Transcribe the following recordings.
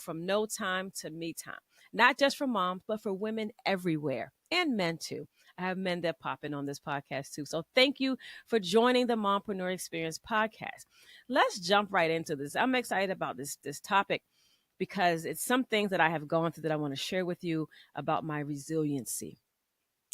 from no time to me time, not just for moms, but for women everywhere and men too. I have men that pop in on this podcast too. So thank you for joining the Mompreneur Experience podcast. Let's jump right into this. I'm excited about this topic because it's some things that I have gone through that I want to share with you about my resiliency.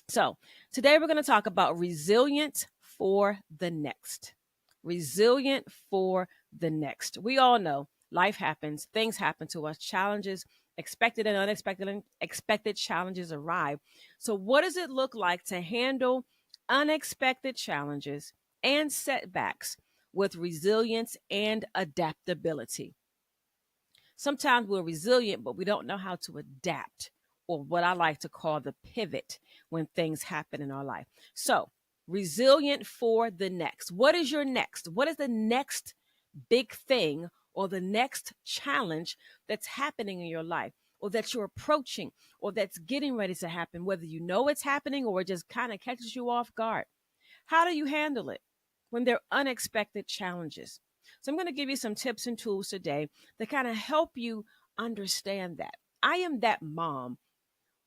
So, today we're going to talk about resilient for the next. Resilient for the next. We all know life happens, things happen to us, challenges, expected and unexpected and expected challenges arrive. So, what does it look like to handle unexpected challenges and setbacks with resilience and adaptability? Sometimes we're resilient, but we don't know how to adapt, or what I like to call the pivot when things happen in our life. So, resilient for the next. What is your next? What is the next big thing or the next challenge that's happening in your life, or that you're approaching, or that's getting ready to happen, whether you know it's happening or it just kind of catches you off guard? How do you handle it when there are unexpected challenges? So I'm going to give you some tips and tools today that kind of help you understand that. I am that mom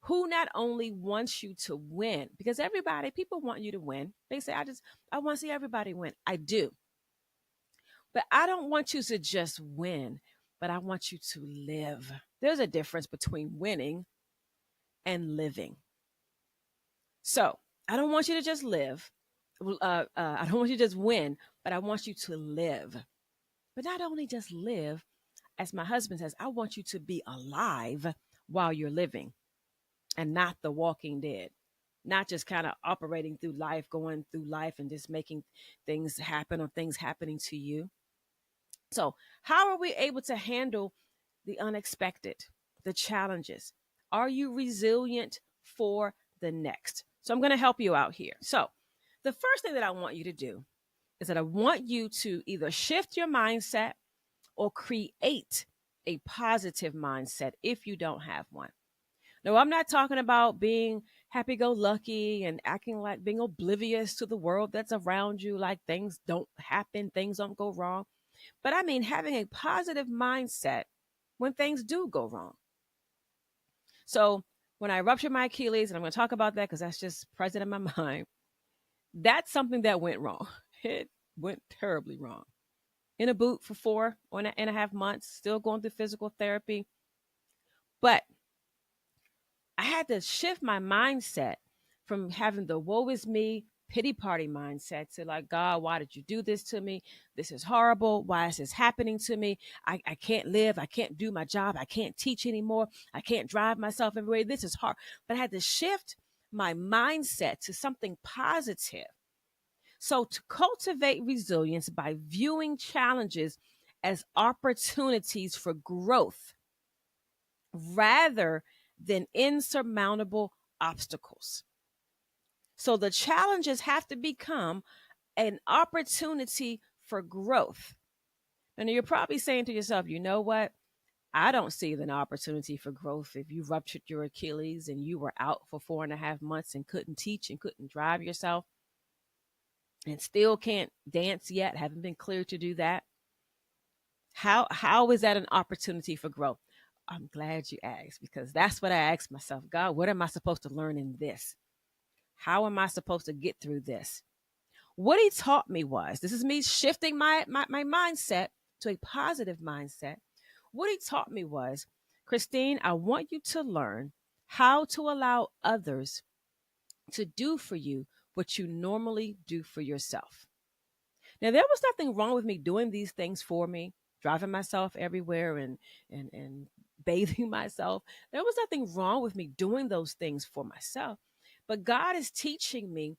who not only wants you to win, because people want you to win. They say, I want to see everybody win. I do. But I don't want you to just win, but I want you to live. There's a difference between winning and living. So I don't want you to just live. I don't want you to just win, but I want you to live. But not only just live, as my husband says, I want you to be alive while you're living and not the walking dead, not just kind of operating through life, going through life and just making things happen or things happening to you. So, how are we able to handle the unexpected, the challenges? Are you resilient for the next? So, I'm going to help you out here. So, the first thing that I want you to do is that I want you to either shift your mindset or create a positive mindset if you don't have one. No, I'm not talking about being happy go lucky and acting like being oblivious to the world that's around you, like things don't happen, things don't go wrong. But I mean having a positive mindset when things do go wrong. So when I ruptured my Achilles, and I'm going to talk about that because that's just present in my mind, that's something that went wrong. It went terribly wrong. In a boot for 4.5 months, still going through physical therapy. But I had to shift my mindset from having the woe is me, pity party mindset to like, God, why did you do this to me? This is horrible. Why is this happening to me? I can't live. I can't do my job. I can't teach anymore. I can't drive myself everywhere. This is hard. But I had to shift my mindset to something positive. So to cultivate resilience by viewing challenges as opportunities for growth rather than insurmountable obstacles. So the challenges have to become an opportunity for growth. And you're probably saying to yourself, you know what? I don't see an opportunity for growth if you ruptured your Achilles and you were out for 4.5 months and couldn't teach and couldn't drive yourself and still can't dance yet, haven't been cleared to do that. How is that an opportunity for growth? I'm glad you asked, because that's what I asked myself. God, what am I supposed to learn in this? How am I supposed to get through this? What he taught me was, this is me shifting my mindset to a positive mindset. What he taught me was, Christine, I want you to learn how to allow others to do for you what you normally do for yourself. Now, there was nothing wrong with me doing these things for me, driving myself everywhere and bathing myself. There was nothing wrong with me doing those things for myself. But God is teaching me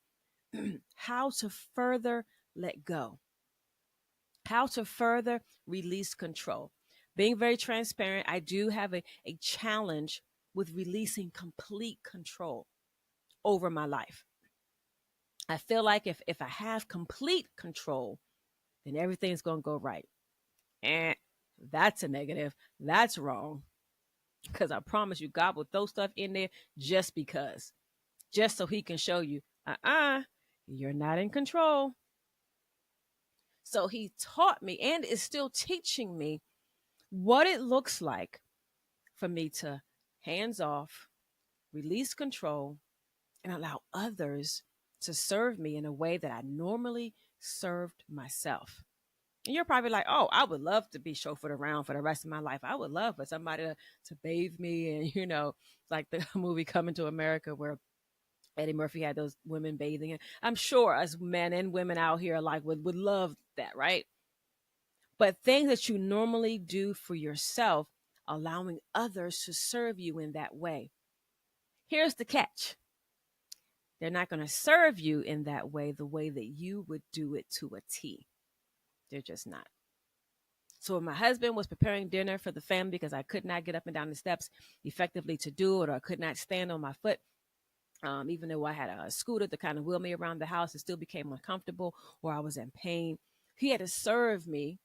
how to further let go, how to further release control. Being very transparent, I do have a challenge with releasing complete control over my life. I feel like if I have complete control, then everything's going to go right. And that's a negative. That's wrong. Because I promise you, God will throw stuff in there just so he can show you, you're not in control. So he taught me and is still teaching me what it looks like for me to hands off, release control, and allow others to serve me in a way that I normally served myself. And you're probably like, oh, I would love to be chauffeured around for the rest of my life. I would love for somebody to bathe me. And, like the movie Coming to America where Eddie Murphy had those women bathing. And I'm sure us men and women out here like would love that, right? But things that you normally do for yourself, allowing others to serve you in that way. Here's the catch. They're not going to serve you in that way, the way that you would do it to a T. They're just not. So when my husband was preparing dinner for the family because I could not get up and down the steps effectively to do it, or I could not stand on my foot, even though I had a scooter to kind of wheel me around the house, it still became uncomfortable or I was in pain. He had to serve the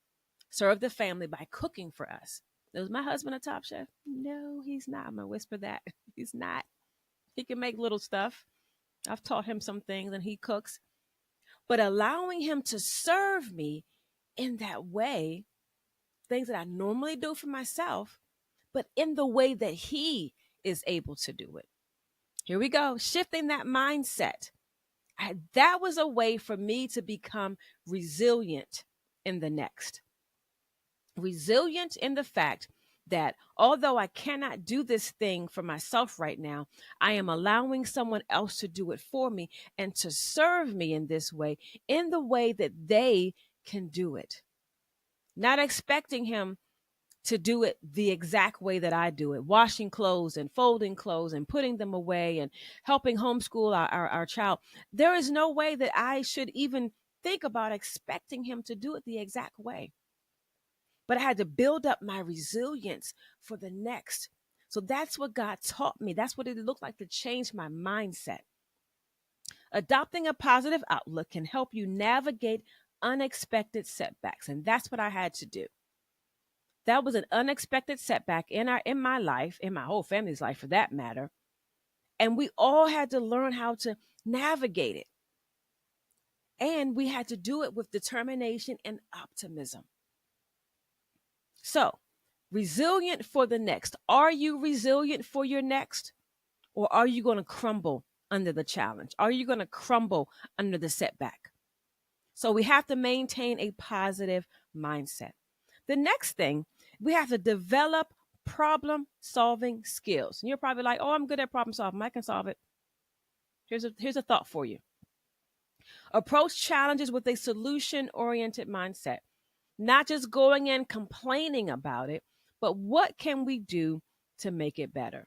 family by cooking for us. Was my husband a top chef? No, he's not. I'm going to whisper that. He's not. He can make little stuff. I've taught him some things and he cooks. But allowing him to serve me in that way, things that I normally do for myself, but in the way that he is able to do it. Here we go, shifting that mindset. That was a way for me to become resilient in the next. Resilient in the fact that although I cannot do this thing for myself right now, I am allowing someone else to do it for me and to serve me in this way, in the way that they can do it. Not expecting him to do it the exact way that I do it, washing clothes and folding clothes and putting them away and helping homeschool our child. There is no way that I should even think about expecting him to do it the exact way. But I had to build up my resilience for the next. So that's what God taught me. That's what it looked like to change my mindset. Adopting a positive outlook can help you navigate unexpected setbacks. And that's what I had to do. That was an unexpected setback in my life, in my whole family's life for that matter. And we all had to learn how to navigate it. And we had to do it with determination and optimism. So, resilient for the next. Are you resilient for your next? Or are you going to crumble under the challenge? Are you going to crumble under the setback? So we have to maintain a positive mindset. The next thing, we have to develop problem solving skills. And you're probably like, oh, I'm good at problem solving. I can solve it. Here's a thought for you. Approach challenges with a solution oriented mindset. Not just going in complaining about it, but what can we do to make it better?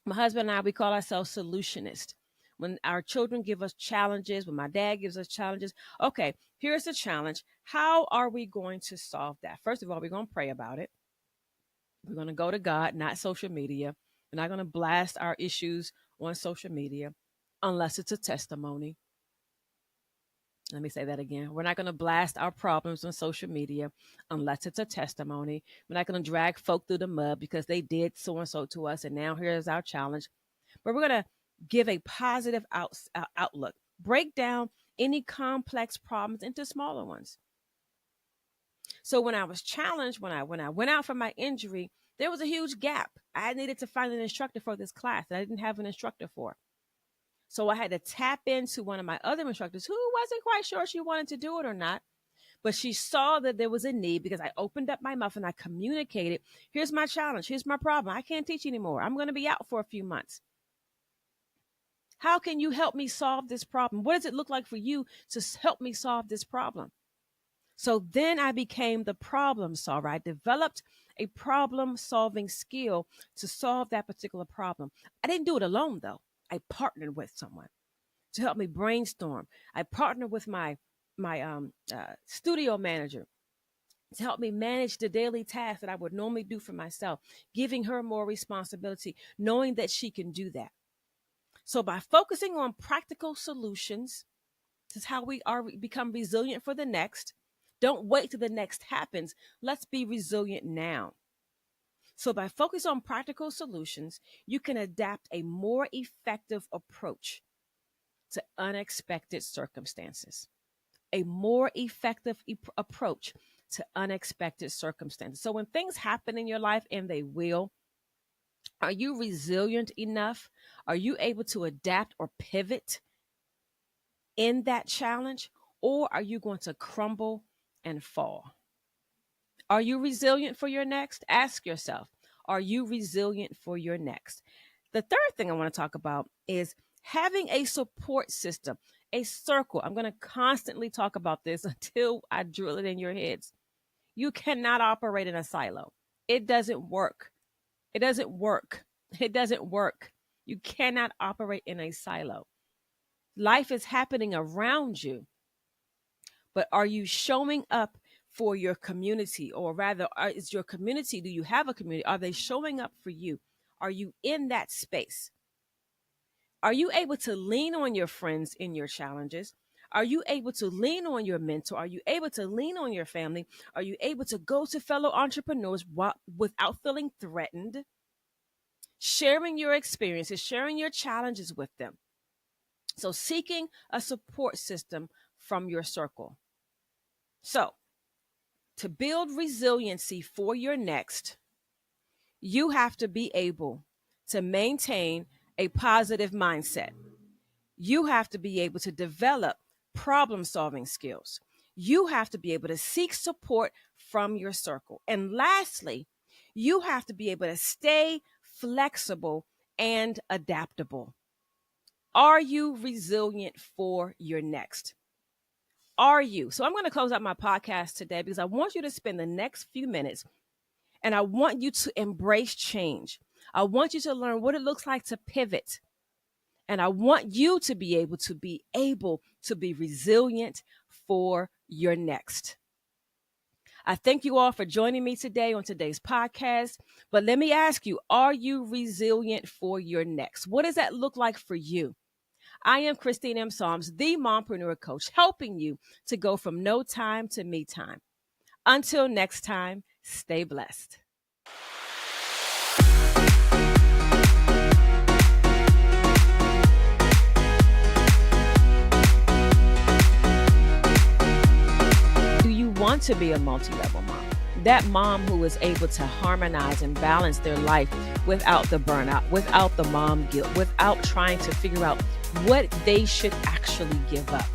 My husband and I, we call ourselves solutionists. When our children give us challenges, when my dad gives us challenges, okay, here's the challenge. How are we going to solve that? First of all, we're going to pray about it. We're going to go to God, not social media. We're not going to blast our issues on social media unless it's a testimony. Let me say that again. We're not going to blast our problems on social media unless it's a testimony. We're not going to drag folk through the mud because they did so and so to us, and now here's our challenge. But we're going to give a positive outlook. Break down any complex problems into smaller ones. So when I was challenged, when I went out from my injury, there was a huge gap. I needed to find an instructor for this class that I didn't have an instructor for. So I had to tap into one of my other instructors who wasn't quite sure she wanted to do it or not. But she saw that there was a need because I opened up my mouth and I communicated, here's my challenge, here's my problem. I can't teach anymore. I'm going to be out for a few months. How can you help me solve this problem? What does it look like for you to help me solve this problem? So then I became the problem solver. I developed a problem solving skill to solve that particular problem. I didn't do it alone though. I partnered with someone to help me brainstorm. I partnered with my studio manager to help me manage the daily tasks that I would normally do for myself, giving her more responsibility, knowing that she can do that. So by focusing on practical solutions, this is how we become resilient for the next. Don't wait till the next happens. Let's be resilient now. So by focusing on practical solutions, you can adapt a more effective approach to unexpected circumstances. A more effective approach to unexpected circumstances. So when things happen in your life, and they will, Are you resilient enough? Are you able to adapt or pivot in that challenge? Or are you going to crumble and fall? Are you resilient for your next? Ask yourself, are you resilient for your next? The third thing I want to talk about is having a support system, a circle. I'm going to constantly talk about this until I drill it in your heads. You cannot operate in a silo. It doesn't work. It doesn't work. It doesn't work. You cannot operate in a silo. Life is happening around you, but are you showing up for your community? Or rather, is your community, do you have a community? Are they showing up for you? Are you in that space? Are you able to lean on your friends in your challenges? Are you able to lean on your mentor? Are you able to lean on your family? Are you able to go to fellow entrepreneurs without feeling threatened? Sharing your experiences, sharing your challenges with them. So, seeking a support system from your circle. So, to build resiliency for your next, you have to be able to maintain a positive mindset. You have to be able to develop problem solving skills. You have to be able to seek support from your circle. And lastly, you have to be able to stay flexible and adaptable. Are you resilient for your next? Are you? So I'm going to close out my podcast today because I want you to spend the next few minutes and I want you to embrace change. I want you to learn what it looks like to pivot. And I want you to be able to be resilient for your next. I thank you all for joining me today on today's podcast. But let me ask you, are you resilient for your next? What does that look like for you? I am Christine M. Psalms, the mompreneur coach, helping you to go from no time to me time. Until next time, stay blessed. Do you want to be a multi-level mom? That mom who is able to harmonize and balance their life without the burnout, without the mom guilt, without trying to figure out what they should actually give up.